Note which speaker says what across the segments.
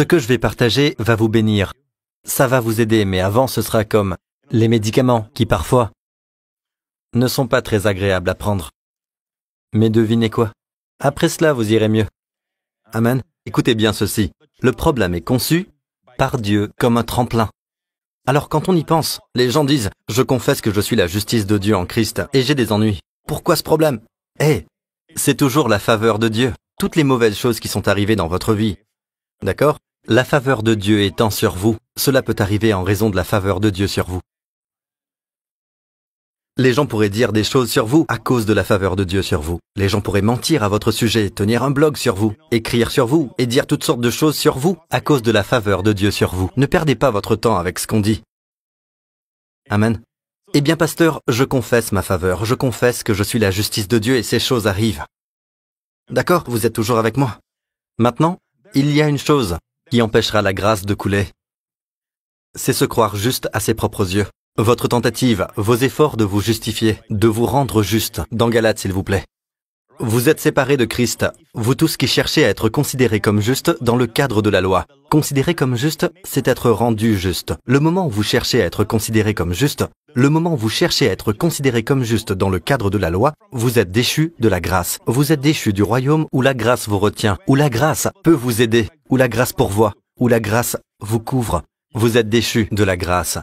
Speaker 1: Ce que je vais partager va vous bénir. Ça va vous aider, mais avant ce sera comme les médicaments qui parfois ne sont pas très agréables à prendre. Mais devinez quoi? Après cela, vous irez mieux. Amen. Écoutez bien ceci. Le problème est conçu par Dieu comme un tremplin. Alors quand on y pense, les gens disent « Je confesse que je suis la justice de Dieu en Christ et j'ai des ennuis. Pourquoi ce problème ?» C'est toujours la faveur de Dieu. Toutes les mauvaises choses qui sont arrivées dans votre vie. D'accord? La faveur de Dieu étant sur vous, cela peut arriver en raison de la faveur de Dieu sur vous. Les gens pourraient dire des choses sur vous à cause de la faveur de Dieu sur vous. Les gens pourraient mentir à votre sujet, tenir un blog sur vous, écrire sur vous et dire toutes sortes de choses sur vous à cause de la faveur de Dieu sur vous. Ne perdez pas votre temps avec ce qu'on dit. Amen. Eh bien, pasteur, je confesse ma faveur. Je confesse que je suis la justice de Dieu et ces choses arrivent. D'accord, vous êtes toujours avec moi. Maintenant, il y a une chose qui empêchera la grâce de couler. C'est se croire juste à ses propres yeux. Votre tentative, vos efforts de vous justifier, de vous rendre juste. Dans Galates, s'il vous plaît. Vous êtes séparés de Christ, vous tous qui cherchez à être considérés comme justes dans le cadre de la loi. Considérer comme juste, c'est être rendu juste. Le moment où vous cherchez à être considéré comme juste, le moment où vous cherchez à être considéré comme juste dans le cadre de la loi, vous êtes déchus de la grâce. Vous êtes déchus du royaume où la grâce vous retient, où la grâce peut vous aider, où la grâce pourvoit, où la grâce vous couvre. Vous êtes déchus de la grâce.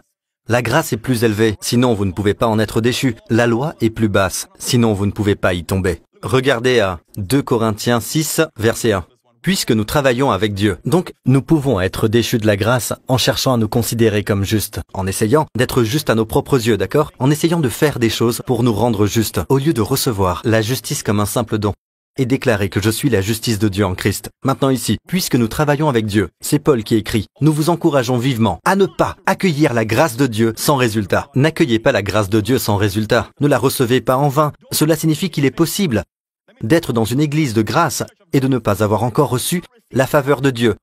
Speaker 1: La grâce est plus élevée, sinon vous ne pouvez pas en être déchu. La loi est plus basse, sinon vous ne pouvez pas y tomber. Regardez à 2 Corinthiens 6, verset 1. Puisque nous travaillons avec Dieu, donc nous pouvons être déchus de la grâce en cherchant à nous considérer comme justes, en essayant d'être justes à nos propres yeux, d'accord? En essayant de faire des choses pour nous rendre justes, au lieu de recevoir la justice comme un simple don. Et déclarer que je suis la justice de Dieu en Christ. Maintenant ici, puisque nous travaillons avec Dieu, c'est Paul qui écrit, nous vous encourageons vivement à ne pas accueillir la grâce de Dieu sans résultat. N'accueillez pas la grâce de Dieu sans résultat. Ne la recevez pas en vain. Cela signifie qu'il est possible d'être dans une église de grâce et de ne pas avoir encore reçu la faveur de Dieu.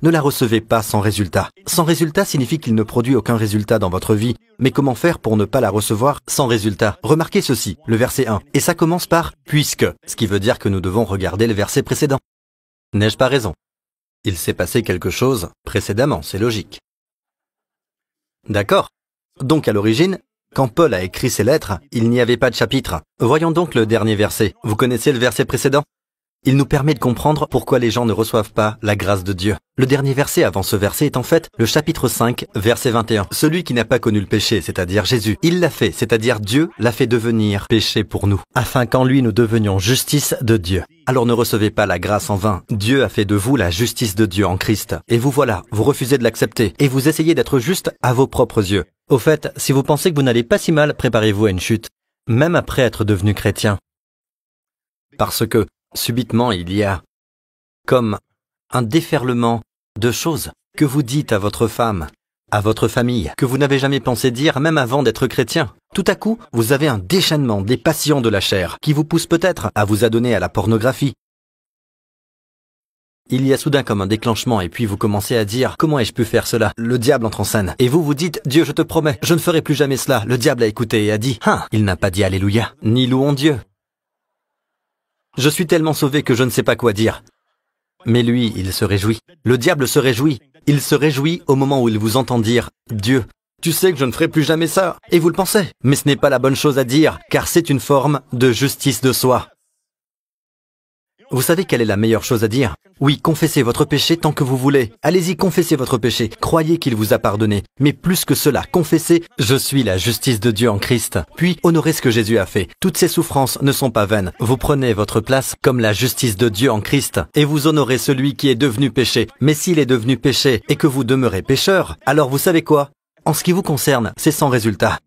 Speaker 1: Ne la recevez pas sans résultat. Sans résultat signifie qu'il ne produit aucun résultat dans votre vie. Mais comment faire pour ne pas la recevoir sans résultat? Remarquez ceci, le verset 1. Et ça commence par « puisque », ce qui veut dire que nous devons regarder le verset précédent. N'ai-je pas raison? Il s'est passé quelque chose précédemment, c'est logique. D'accord. Donc à l'origine, quand Paul a écrit ces lettres, il n'y avait pas de chapitre. Voyons donc le dernier verset. Vous connaissez le verset précédent? Il nous permet de comprendre pourquoi les gens ne reçoivent pas la grâce de Dieu. Le dernier verset avant ce verset est en fait le chapitre 5, verset 21. Celui qui n'a pas connu le péché, c'est-à-dire Jésus, il l'a fait, c'est-à-dire Dieu l'a fait devenir péché pour nous, afin qu'en lui nous devenions justice de Dieu. Alors ne recevez pas la grâce en vain. Dieu a fait de vous la justice de Dieu en Christ. Et vous voilà, vous refusez de l'accepter, et vous essayez d'être juste à vos propres yeux. Au fait, si vous pensez que vous n'allez pas si mal, préparez-vous à une chute, même après être devenu chrétien. Parce que, subitement, il y a comme un déferlement de choses que vous dites à votre femme, à votre famille, que vous n'avez jamais pensé dire même avant d'être chrétien. Tout à coup, vous avez un déchaînement des passions de la chair qui vous pousse peut-être à vous adonner à la pornographie. Il y a soudain comme un déclenchement et puis vous commencez à dire « Comment ai-je pu faire cela ?» Le diable entre en scène. Et vous vous dites « Dieu, je te promets, je ne ferai plus jamais cela. » Le diable a écouté et a dit « Ah, il n'a pas dit Alléluia, ni louons Dieu. » Je suis tellement sauvé que je ne sais pas quoi dire. Mais lui, il se réjouit. Le diable se réjouit. Il se réjouit au moment où il vous entend dire « Dieu, tu sais que je ne ferai plus jamais ça. » Et vous le pensez. Mais ce n'est pas la bonne chose à dire, car c'est une forme de justice de soi. Vous savez quelle est la meilleure chose à dire? Oui, confessez votre péché tant que vous voulez. Allez-y, confessez votre péché. Croyez qu'il vous a pardonné. Mais plus que cela, confessez « Je suis la justice de Dieu en Christ ». Puis, honorez ce que Jésus a fait. Toutes ces souffrances ne sont pas vaines. Vous prenez votre place comme la justice de Dieu en Christ et vous honorez celui qui est devenu péché. Mais s'il est devenu péché et que vous demeurez pécheur, alors vous savez quoi? En ce qui vous concerne, c'est sans résultat.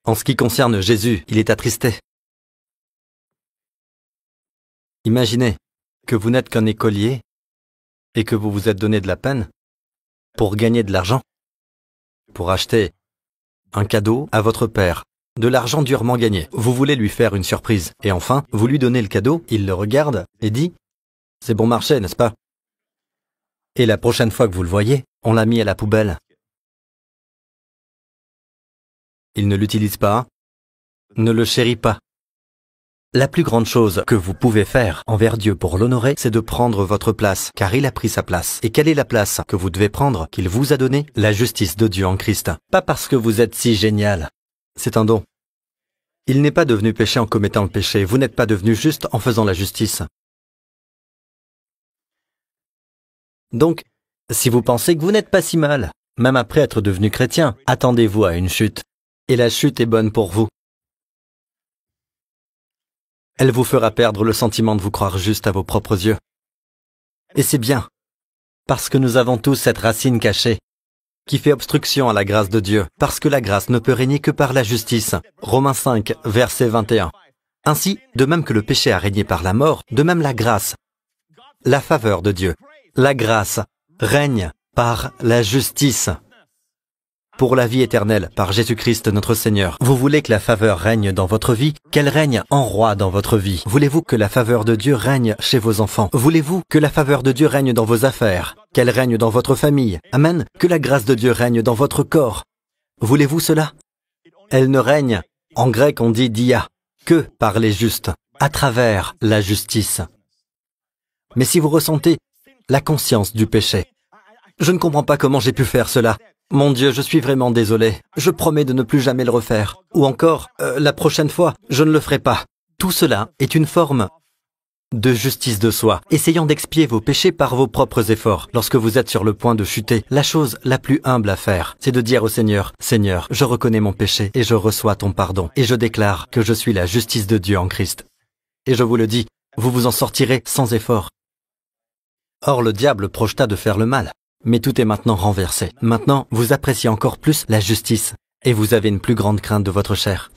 Speaker 1: En ce qui concerne Jésus, il est attristé. Imaginez que vous n'êtes qu'un écolier et que vous vous êtes donné de la peine pour gagner de l'argent, pour acheter un cadeau à votre père, de l'argent durement gagné. Vous voulez lui faire une surprise et enfin, vous lui donnez le cadeau, il le regarde et dit « C'est bon marché, n'est-ce pas ?» Et la prochaine fois que vous le voyez, on l'a mis à la poubelle. Il ne l'utilise pas, ne le chérit pas. La plus grande chose que vous pouvez faire envers Dieu pour l'honorer, c'est de prendre votre place, car il a pris sa place. Et quelle est la place que vous devez prendre, qu'il vous a donnée? La justice de Dieu en Christ. Pas parce que vous êtes si génial. C'est un don. Il n'est pas devenu péché en commettant le péché. Vous n'êtes pas devenu juste en faisant la justice. Donc, si vous pensez que vous n'êtes pas si mal, même après être devenu chrétien, attendez-vous à une chute. Et la chute est bonne pour vous. Elle vous fera perdre le sentiment de vous croire juste à vos propres yeux. Et c'est bien, parce que nous avons tous cette racine cachée, qui fait obstruction à la grâce de Dieu, parce que la grâce ne peut régner que par la justice. Romains 5, verset 21. Ainsi, de même que le péché a régné par la mort, de même la grâce, la faveur de Dieu, la grâce règne par la justice pour la vie éternelle par Jésus-Christ notre Seigneur. Vous voulez que la faveur règne dans votre vie, qu'elle règne en roi dans votre vie. Voulez-vous que la faveur de Dieu règne chez vos enfants? Voulez-vous que la faveur de Dieu règne dans vos affaires, qu'elle règne dans votre famille? Amen. Que la grâce de Dieu règne dans votre corps. Voulez-vous cela? Elle ne règne, en grec on dit dia, que par les justes, à travers la justice. Mais si vous ressentez la conscience du péché, je ne comprends pas comment j'ai pu faire cela. Mon Dieu, je suis vraiment désolé. Je promets de ne plus jamais le refaire. Ou encore, la prochaine fois, je ne le ferai pas. Tout cela est une forme de justice de soi, essayant d'expier vos péchés par vos propres efforts. Lorsque vous êtes sur le point de chuter, la chose la plus humble à faire, c'est de dire au Seigneur, « Seigneur, je reconnais mon péché et je reçois ton pardon. Et je déclare que je suis la justice de Dieu en Christ. » Et je vous le dis, vous vous en sortirez sans effort. Or, le diable projeta de faire le mal. Mais tout est maintenant renversé. Maintenant, vous appréciez encore plus la justice et vous avez une plus grande crainte de votre chair.